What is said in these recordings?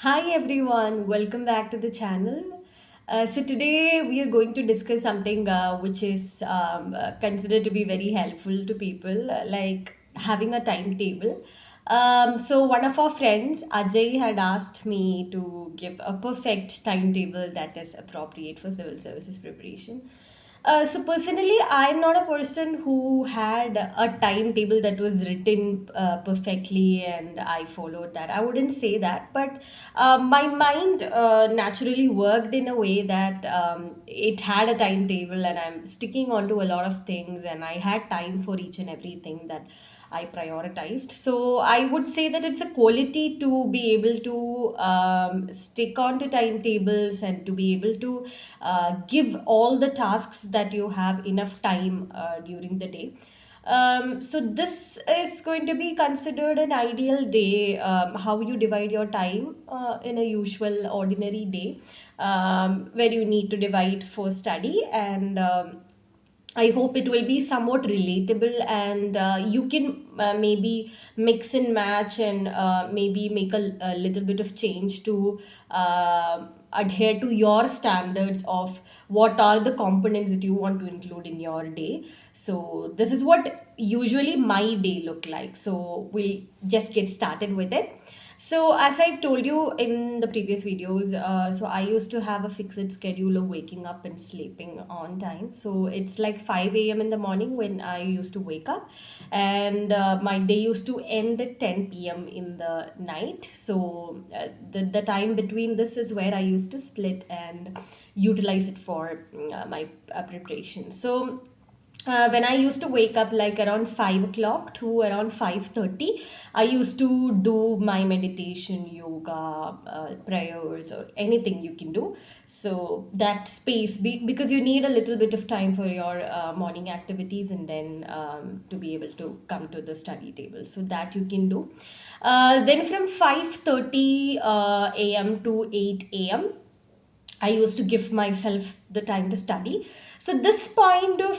Hi everyone, welcome back to the channel. So today we are going to discuss something which is considered to be very helpful to people, like having a timetable. So one of our friends, Ajay, had asked me to give a perfect timetable that is appropriate for civil services preparation. So personally, I'm not a person who had a timetable that was written perfectly and I followed that. I wouldn't say that, but my mind naturally worked in a way that it had a timetable, and I'm sticking on to a lot of things, and I had time for each and everything that I prioritized. So I would say that it's a quality to be able to stick on to timetables and to be able to give all the tasks that you have enough time during the day. So this is going to be considered an ideal day, how you divide your time in a usual ordinary day, where you need to divide for study and I hope it will be somewhat relatable, and you can maybe mix and match and maybe make a little bit of change to adhere to your standards of what are the components that you want to include in your day. So this is what usually my day look like. So we'll just get started with it. So, as I've told you in the previous videos, so I used to have a fixed schedule of waking up and sleeping on time. So, it's like 5 a.m. in the morning when I used to wake up, and my day used to end at 10 p.m. in the night. So, the time between this is where I used to split and utilize it for my preparation. So, when I used to wake up like around 5 o'clock to around 5:30, I used to do my meditation, yoga, prayers, or anything you can do. So that space, because you need a little bit of time for your morning activities, and then to be able to come to the study table. So that you can do. Then from 5:30 a.m. to 8 a.m. I used to give myself the time to study. So this point of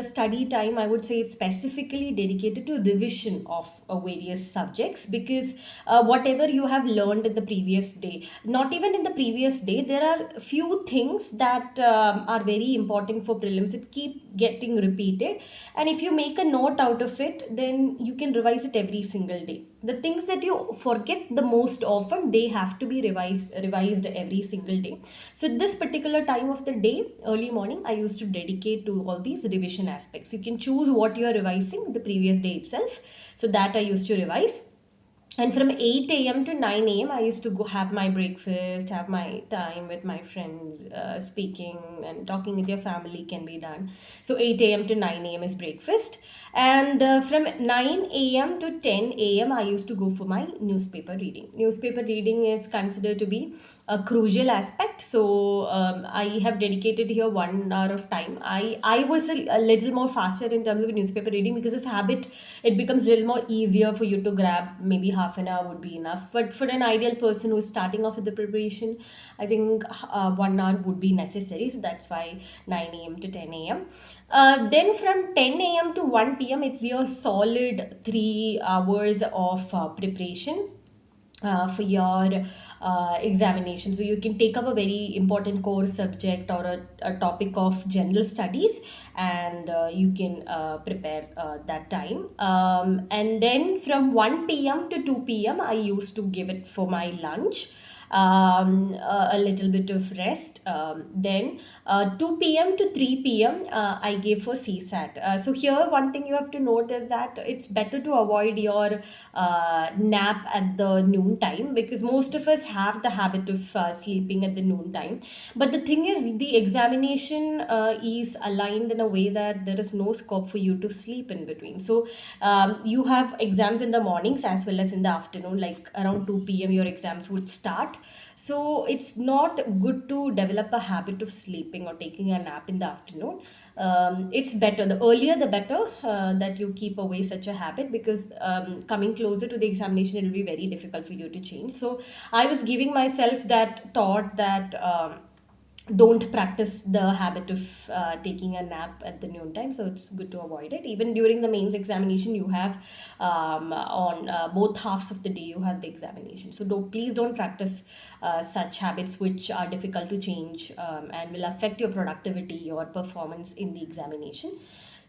study time, I would say, it's specifically dedicated to revision of various subjects, because whatever you have learned in the previous day, not even in the previous day, there are few things that are very important for prelims. It keep getting repeated, and if you make a note out of it, then you can revise it every single day. The things that you forget the most often, they have to be revised every single day. So this particular time of the day, early morning, I used to dedicate to all these revision aspects. You can choose what you are revising the previous day itself, so that I used to revise. And from 8 a.m. to 9 a.m., I used to go have my breakfast, have my time with my friends, speaking and talking with your family can be done. So 8 a.m. to 9 a.m. is breakfast. And from 9 a.m. to 10 a.m., I used to go for my newspaper reading. Newspaper reading is considered to be a crucial aspect. So I have dedicated here 1 hour of time. I was a little more faster in terms of newspaper reading because of habit. It becomes a little more easier for you to grab. Maybe half an hour would be enough, but for an ideal person who is starting off with the preparation, I think 1 hour would be necessary. So that's why 9 a.m. to 10 a.m. Then from 10 a.m. to 1 p.m., it's your solid 3 hours of preparation for your examination. So you can take up a very important core subject or a topic of general studies, and you can prepare that time. And then from 1 p.m. to 2 p.m., I used to give it for my lunch, a little bit of rest. Then 2 p.m. to 3 p.m. I gave for CSAT. So here one thing you have to note is that it's better to avoid your nap at the noon time, because most of us have the habit of sleeping at the noon time. But the thing is, the examination is aligned in a way that there is no scope for you to sleep in between. So you have exams in the mornings as well as in the afternoon, like around 2 p.m. your exams would start. So it's not good to develop a habit of sleeping or taking a nap in the afternoon. It's better, the earlier the better, that you keep away such a habit, because coming closer to the examination, it will be very difficult for you to change. So I was giving myself that thought that don't practice the habit of taking a nap at the noon time, so it's good to avoid it. Even during the mains examination, you have on both halves of the day you have the examination, so please don't practice such habits which are difficult to change, and will affect your productivity or performance in the examination.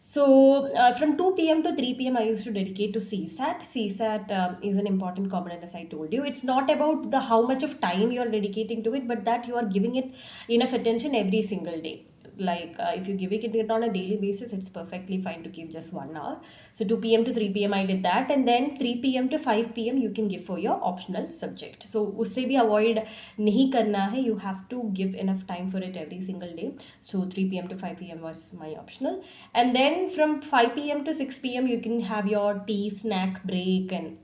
So from 2 p.m. to 3 p.m. I used to dedicate to CSAT. CSAT is an important component, as I told you. It's not about the how much of time you are dedicating to it, but that you are giving it enough attention every single day. Like if you're giving it on a daily basis, it's perfectly fine to give just 1 hour. So 2 p.m. to 3 p.m. I did that, and then 3 p.m. to 5 p.m. you can give for your optional subject. So उससे भी avoid नहीं करना है. You have to give enough time for it every single day. So 3 p.m. to 5 p.m. was my optional, and then from 5 p.m. to 6 p.m. you can have your tea snack break. And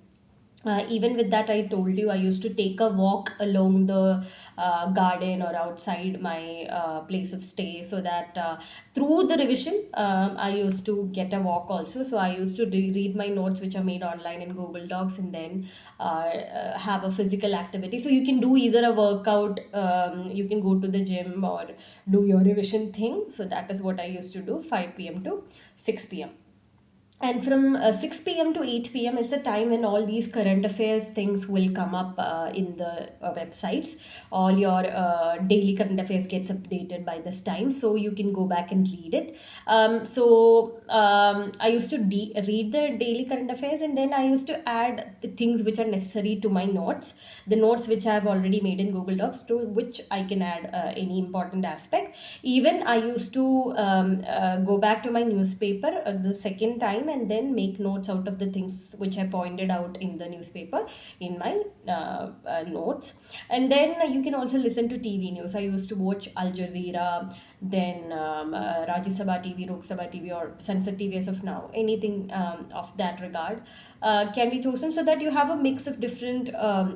even with that, I told you I used to take a walk along the garden or outside my place of stay, so that through the revision, I used to get a walk also. So I used to read my notes which are made online in Google Docs, and then have a physical activity. So you can do either a workout, you can go to the gym, or do your revision thing. So that is what I used to do, 5 p.m. to 6 p.m. And from 6 p.m. to 8 p.m. is the time when all these current affairs things will come up in the websites. All your daily current affairs gets updated by this time, so you can go back and read it. I used to read the daily current affairs, and then I used to add the things which are necessary to my notes, the notes which I have already made in Google Docs, to which I can add any important aspect. Even I used to go back to my newspaper the second time, and then make notes out of the things which I pointed out in the newspaper in my notes. And then you can also listen to TV news. I used to watch Al Jazeera, then Rajya Sabha TV, Lok Sabha TV, or Sunset TV as of now. Anything of that regard can be chosen, so that you have a mix of different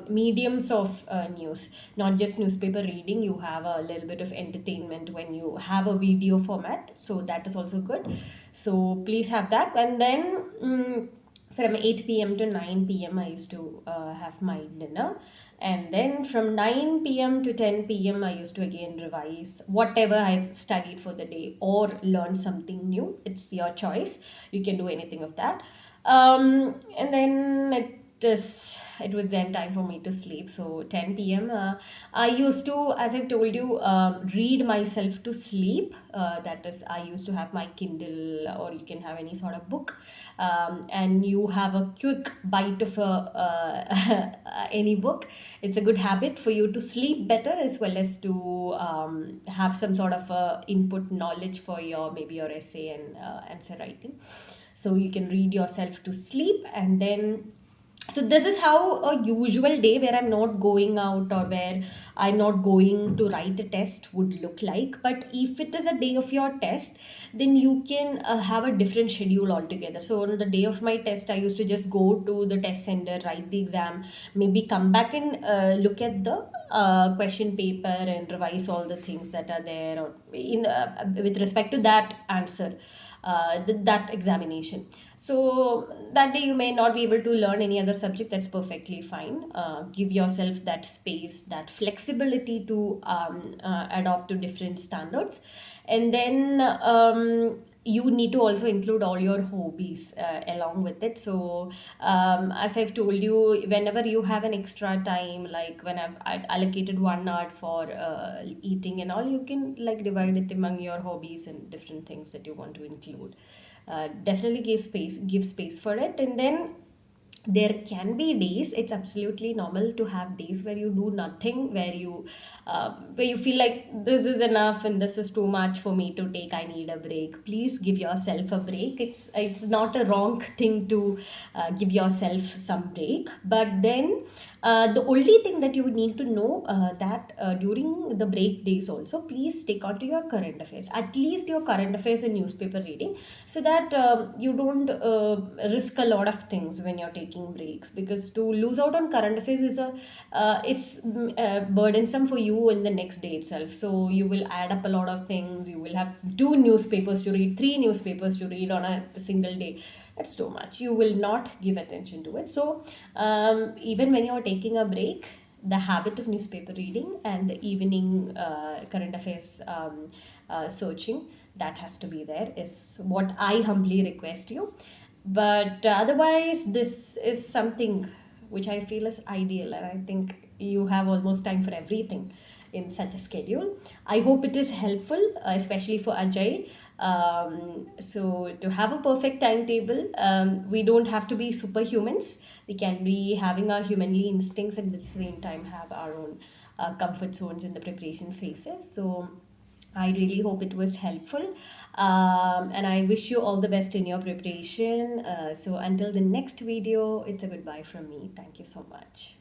mediums of news, not just newspaper reading. You have a little bit of entertainment when you have a video format, so that is also good. So please have that. And then from 8 p.m. to 9 p.m. I used to have my dinner, and then from 9 p.m. to 10 p.m. I used to again revise whatever I've studied for the day, or learn something new. It's your choice, you can do anything of that. And then it was then time for me to sleep. So 10 p.m. I used to, as I told you, read myself to sleep. That is, I used to have my Kindle, or you can have any sort of book, and you have a quick bite of any book. It's a good habit for you to sleep better, as well as to have some sort of input knowledge for your, maybe your essay and answer writing. So you can read yourself to sleep. And then, so this is how a usual day where I'm not going out, or where I'm not going to write a test, would look like. But if it is a day of your test, then you can have a different schedule altogether. So on the day of my test, I used to just go to the test center, write the exam, maybe come back and look at the question paper and revise all the things that are there, or in with respect to that answer, that examination. So that day you may not be able to learn any other subject. That's perfectly fine. Give yourself that space, that flexibility to adopt to different standards. And then you need to also include all your hobbies along with it. So as I've told you, whenever you have an extra time, like when I've allocated 1 hour for eating and all, you can like divide it among your hobbies and different things that you want to include. Definitely give space for it. And then there can be days, it's absolutely normal to have days where you do nothing, where you feel like this is enough and this is too much for me to take, I need a break. Please give yourself a break. It's not a wrong thing to give yourself some break. But then the only thing that you would need to know, that during the break days also, please stick on to your current affairs, at least your current affairs and newspaper reading, so that you don't risk a lot of things when you're taking breaks. Because to lose out on current affairs is burdensome for you in the next day itself. So you will add up a lot of things. You will have 2 newspapers to read, 3 newspapers to read on a single day. That's too much. You will not give attention to it. So even when you're taking a break, the habit of newspaper reading and the evening current affairs searching, that has to be there, is what I humbly request you. But otherwise, this is something which I feel is ideal, and I think you have almost time for everything in such a schedule. I hope it is helpful, especially for Ajay. So, to have a perfect timetable, we don't have to be superhumans. We can be having our humanly instincts and at the same time have our own comfort zones in the preparation phases. So, I really hope it was helpful. And I wish you all the best in your preparation. So, until the next video, it's a goodbye from me. Thank you so much.